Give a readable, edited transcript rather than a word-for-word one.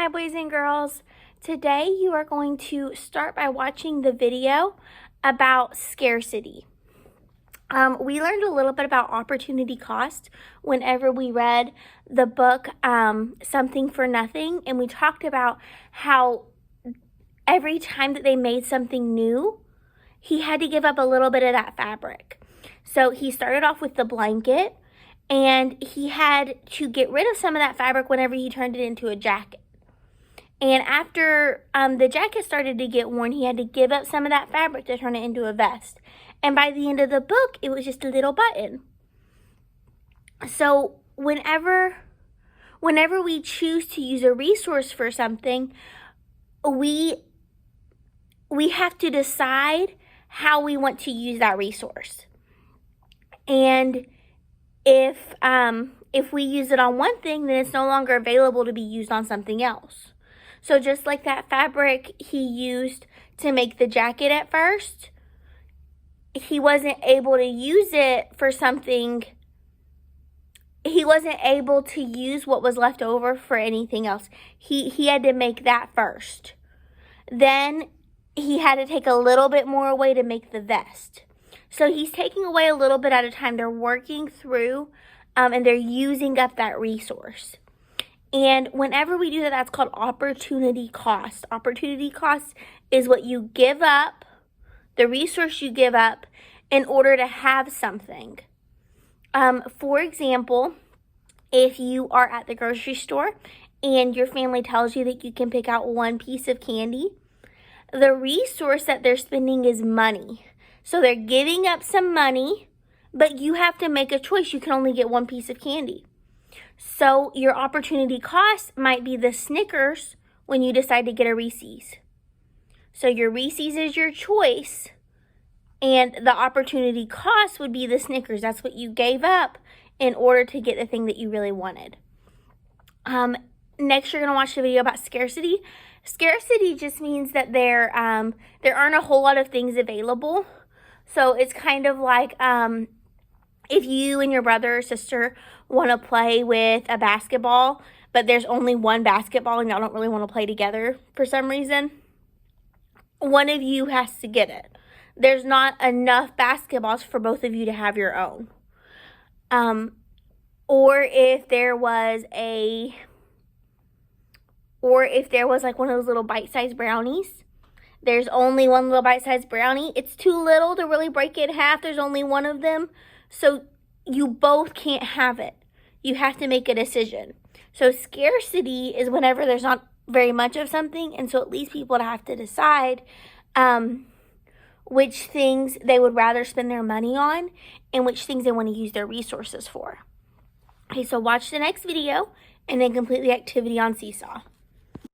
Hi boys and girls. Today you are going to start by watching the video about scarcity. We learned a little bit about opportunity cost whenever we read the book Something for Nothing, and we talked about how every time that they made something new, he had to give up a little bit of that fabric. So he started off with the blanket, and he had to get rid of some of that fabric whenever he turned it into a jacket. And after the jacket started to get worn, he had to give up some of that fabric to turn it into a vest. And by the end of the book, it was just a little button. So whenever we choose to use a resource for something, we have to decide how we want to use that resource. And if we use it on one thing, then it's no longer available to be used on something else. So just like that fabric he used to make the jacket at first, he wasn't able to use it for something. He wasn't able to use what was left over for anything else. He had to make that first. Then he had to take a little bit more away to make the vest. So he's taking away a little bit at a time. They're working through and they're using up that resource. And whenever we do that, that's called opportunity cost. Opportunity cost is what you give up, the resource you give up in order to have something. For example, if you are at the grocery store and your family tells you that you can pick out one piece of candy, the resource that they're spending is money. So they're giving up some money, but you have to make a choice. You can only get one piece of candy. So your opportunity cost might be the Snickers when you decide to get a Reese's. So your Reese's is your choice, and the opportunity cost would be the Snickers. That's what you gave up in order to get the thing that you really wanted. Next, you're going to watch the video about scarcity. Scarcity just means that there aren't a whole lot of things available. So it's kind of like if you and your brother or sister want to play with a basketball, but there's only one basketball and y'all don't really want to play together for some reason, one of you has to get it. There's not enough basketballs for both of you to have your own. Or if there was like one of those little bite-sized brownies, there's only one little bite-sized brownie. It's too little to really break it in half. There's only one of them. So you both can't have it. You have to make a decision. So scarcity is whenever there's not very much of something, and so it leaves people to have to decide which things they would rather spend their money on and which things they want to use their resources for. Okay, so watch the next video and then complete the activity on Seesaw.